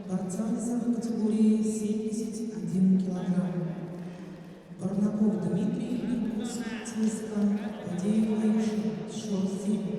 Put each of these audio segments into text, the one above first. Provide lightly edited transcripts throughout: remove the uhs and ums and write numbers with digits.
борца весовой категории 71 килограмм. Барнаков Дмитрий, Якутск, ЦСКА, Падеев Аиша, счет 7.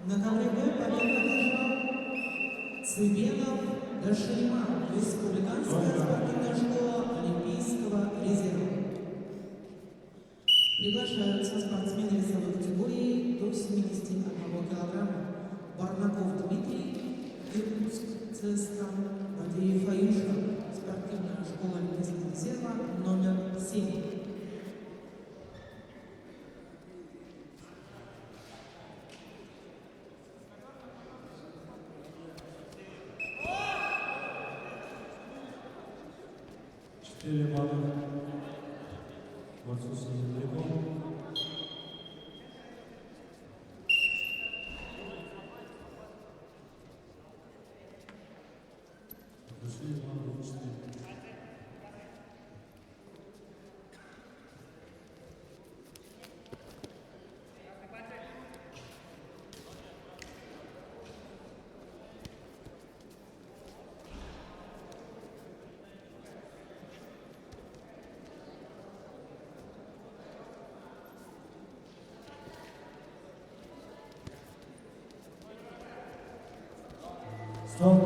На ковре победу одержал Цыбенов Дашима, Республиканская спортивная школа Олимпийского резерва. Приглашаются спортсмены весовой категории до 71 килограмма. Барнаков Дмитрий, Якутск, ЦСКА, Падеев Аиша, спортивная школа Олимпийского резерва номер 7. Стоп.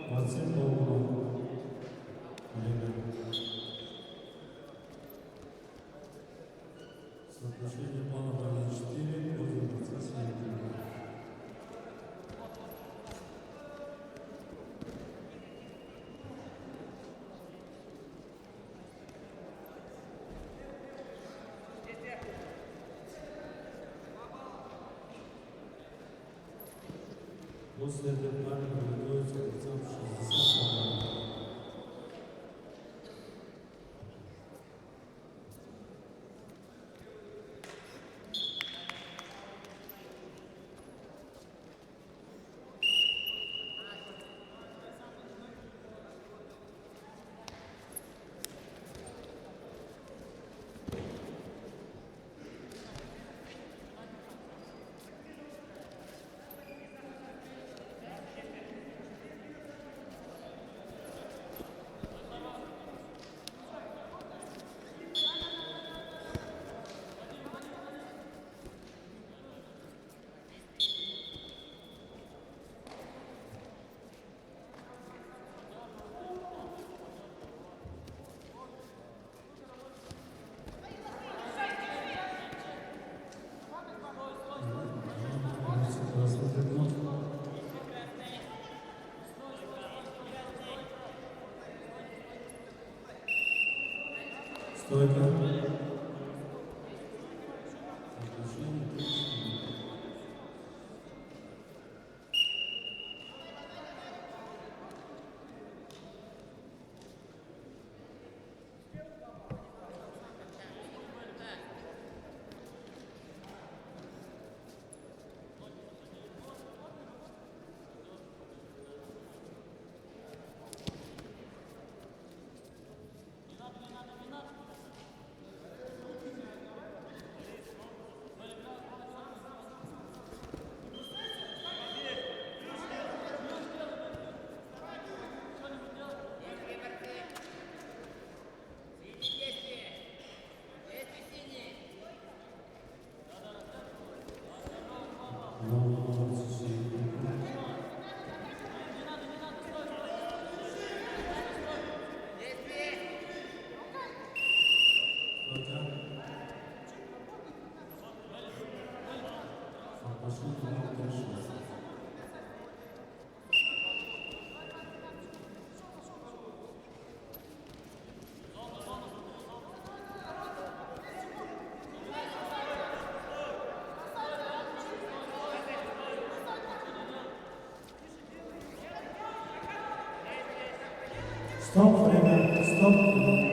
Максим Богунов. Соотношение планов 1-4 против борца 7. После этого пары готовится борцам 60 килограмм. Стойка. Стоп, время, стоп.